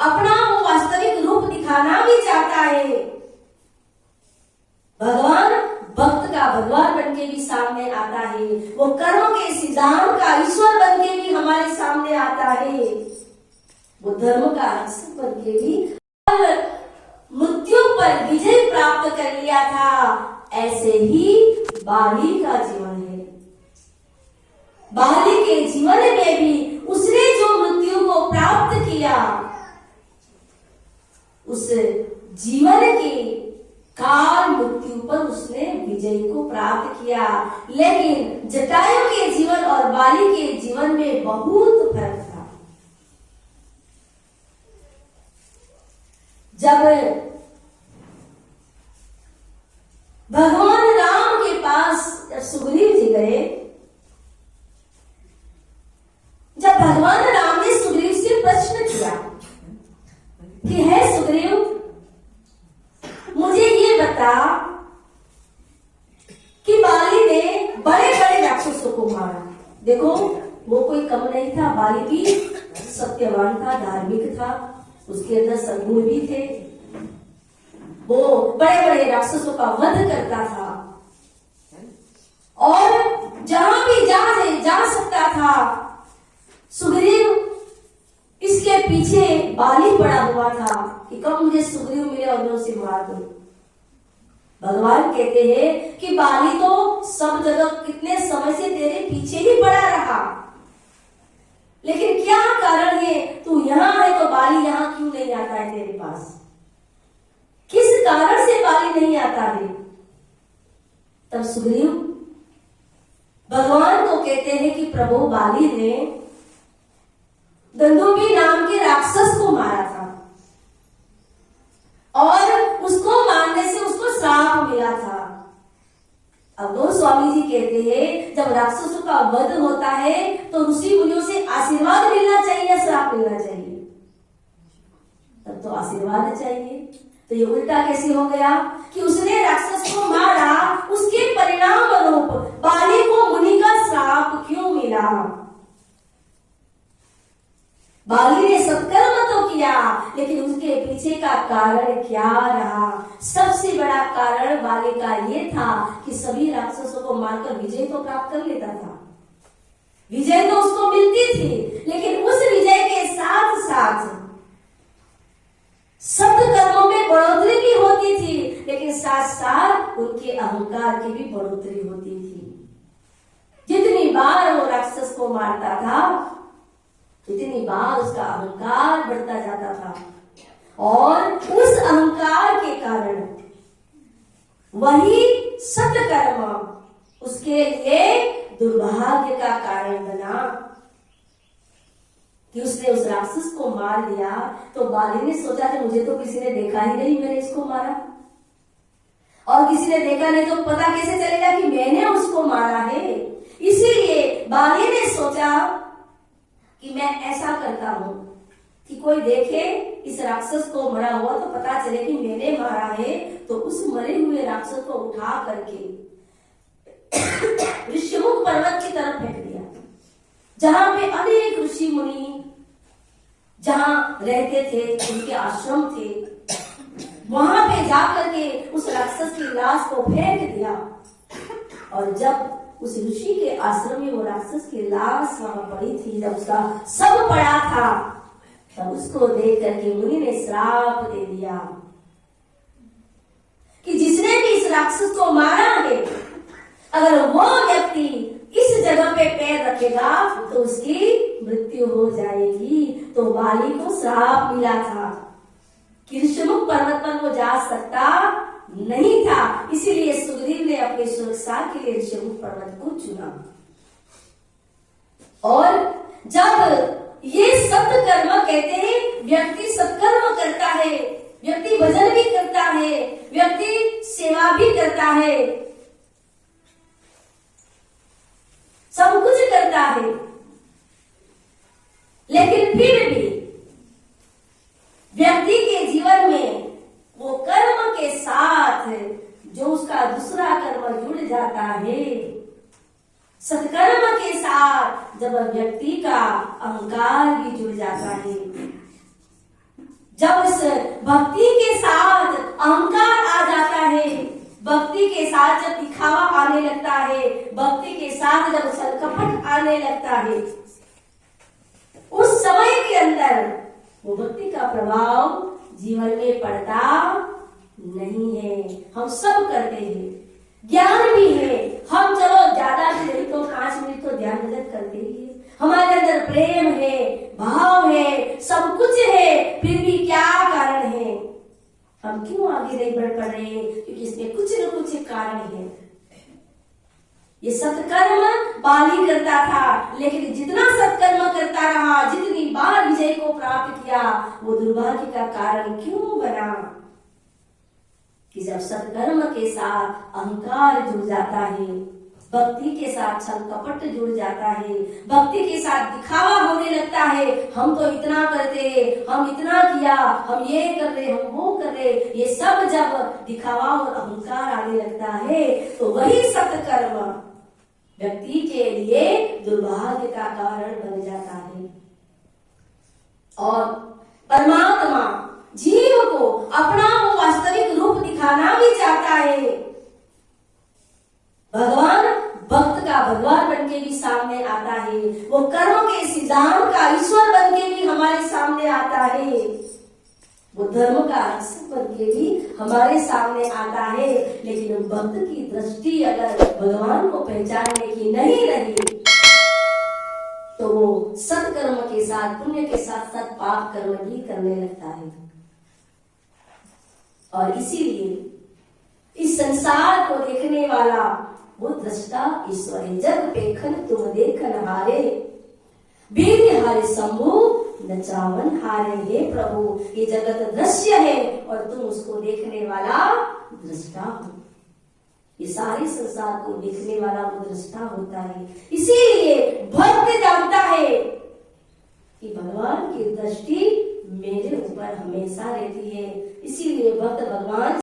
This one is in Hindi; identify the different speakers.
Speaker 1: अपना वो वास्तविक रूप दिखाना भी चाहता है। भगवान भक्त का भगवान बन के भी सामने आता है, वो कर्म के सिद्धांत का ईश्वर बन के भी हमारे सामने आता है, वो धर्म का रक्षक बन के भी मृत्यु पर विजय प्राप्त कर लिया था। ऐसे ही बाली का जीवन है। बाली के जीवन में भी उसने जो मृत्यु को प्राप्त किया, उस जीवन के काल मृत्यु पर उसने विजय को प्राप्त किया। लेकिन जटायु के जीवन और बाली के जीवन में बहुत फर्क था। जब भगवान राम के पास जब सुग्रीव जी गए, जब भगवान राम ने सुग्रीव से प्रश्न किया कि है सुग्रीव, मुझे ये बता कि बाली ने बड़े बड़े राक्षसों को मारा। देखो वो कोई कम नहीं था, बाली भी सत्यवान था, धार्मिक था, उसके अंदर सद्गुण भी थे, वो बड़े बड़े राक्षसों का वध करता था और जहां भी जा सकता था सुग्रीव इसके पीछे बाली पड़ा हुआ था कि कब मुझे सुग्रीव मिले और मैं उसे मार दूं। भगवान कहते हैं कि बाली तो सब जगह कितने समय से तेरे पीछे ही पड़ा रहा, लेकिन क्या कारण है तू यहां है तो बाली यहां क्यों नहीं आता है तेरे पास? किस कारण से बाली नहीं आता है? तब सुग्रीव भगवान को कहते हैं कि प्रभु बाली ने दंदुभी नाम के राक्षस को मारा था और उसको मारने से उसको श्राप मिला था। अब वो स्वामी जी कहते हैं जब राक्षसों का वध होता है तो ऋषि मुनियों से आशीर्वाद मिलना चाहिए या श्राप मिलना चाहिए? तब तो आशीर्वाद चाहिए। तो ये उल्टा कैसे हो गया कि उसने राक्षस को मारा, उसके परिणाम रूप बाली को मुनि का श्राप क्यों मिला? बाली ने सत्कर्म तो किया, लेकिन उसके पीछे का कारण क्या रहा? सबसे बड़ा कारण बाली का ये था कि सभी राक्षसों को मारकर विजय तो प्राप्त कर लेता था, विजय तो उसको मिलती थी, लेकिन उस विजय के साथ साथ सत्कर्मों में बढ़ोतरी भी होती थी, लेकिन साथ साथ उनके अहंकार की भी बढ़ोतरी होती थी। जितनी बार वो राक्षस को मारता था इतनी बार उसका अहंकार बढ़ता जाता था और उस अहंकार के कारण वही सत्कर्म उसके लिए दुर्भाग्य का कारण बना कि उसने उस राक्षस को मार दिया। तो बाली ने सोचा कि मुझे तो किसी ने देखा ही नहीं, मैंने इसको मारा, और किसी ने देखा नहीं तो पता कैसे चलेगा कि मैंने उसको मारा है। इसीलिए बाली ने सोचा कि मैं ऐसा करता हूं कि कोई देखे इस राक्षस को मरा हुआ तो पता चले कि मैंने मारा है, तो उस मरे हुए राक्षस को उठा करके ऋषिमुख पर्वत की तरफ फेंक दिया, जहां पे अनेक ऋषि मुनि जहां रहते थे, उनके आश्रम थे, वहां पे जाकर के उस राक्षस की लाश को फेंक दिया। और जब उस ऋषि के आश्रम में वो राक्षस की लाश वहां पड़ी थी, जब उसका सब पड़ा था, तब उसको देख करके मुनि ने श्राप दे दिया कि जिसने भी इस राक्षस को मारा है, अगर वो व्यक्ति इस जगह पे पैर रखेगा तो उसकी मृत्यु हो जाएगी। तो बाली को श्राप मिला था कि ऋषिमुख पर्वत पर वो जा सकता नहीं था, इसीलिए सुग्रीव ने अपनी सुरक्षा के लिए ऋषिमुख पर्वत को चुना। और जब ये सत्कर्म कहते हैं, व्यक्ति सत्कर्म करता है, व्यक्ति भजन भी करता है, व्यक्ति सेवा भी करता है, सब कुछ करता है, लेकिन फिर भी व्यक्ति के जीवन में वो कर्म के साथ जो उसका दूसरा कर्म जुड़ जाता है, सत्कर्म के साथ जब व्यक्ति का अहंकार भी जुड़ जाता है, जब इस भक्ति के साथ अहंकार आ जाता है, भक्ति के साथ जब दिखावा आने लगता है, भक्ति के साथ जब छलकपट आने लगता है, उस समय के अंदर वो भक्ति का प्रभाव जीवन में पड़ता नहीं है। हम सब करते हैं, ज्ञान भी है, हम चलो ज्यादा नहीं तो 5 मिनट तो ध्यान भजन करते ही है, हमारे अंदर प्रेम है, भाव है, सब कुछ है, फिर भी क्या कारण है, हम क्यों आगे नहीं बढ़ पा रहे हैं? क्योंकि इसमें कुछ न कुछ कारण है। ये सत्कर्म बाली करता था, लेकिन जितना सत्कर्म करता रहा, जितनी बार विजय को प्राप्त किया, वो दुर्भाग्य का कारण क्यों बना? कि जब सत्कर्म के साथ अहंकार जुड़ जाता है, भक्ति के साथ छल कपट जुड़ जाता है, भक्ति के साथ दिखावा होने लगता है, हम तो इतना करते, हम इतना किया, हम ये कर रहे, हम वो कर रहे, ये सब जब दिखावा और अहंकार आने लगता है, तो वही सत्कर्म व्यक्ति के लिए दुर्भाग्य का कारण बन जाता है। और परमात्मा जीव को अपना वो वास्तविक रूप दिखाना भी चाहता है। भगवान भक्त का भगवान बन के भी सामने आता है, वो कर्म के सिद्धांत का ईश्वर बन के भी हमारे सामने आता है, वो धर्म का रक्षक बन के भी हमारे सामने आता है। लेकिन भक्त की दृष्टि अगर भगवान को पहचानने की नहीं रही, तो वो सत्कर्म के साथ, पुण्य के साथ साथ पाप कर्म भी करने लगता है। और इसीलिए इस संसार को देखने वाला वो दृष्टा ईश्वर है। जग पेखन तुम देखन हारे, वीर हारे शंभु नचावन हारे। हे प्रभु, ये जगत दृश्य है और तुम उसको देखने वाला दृष्टा हो। ये सारे संसार को देखने वाला वो दृष्टा होता है। इसीलिए भक्त जानता है कि भगवान की दृष्टि मेरे ऊपर हमेशा रहती है। इसीलिए भक्त भगवान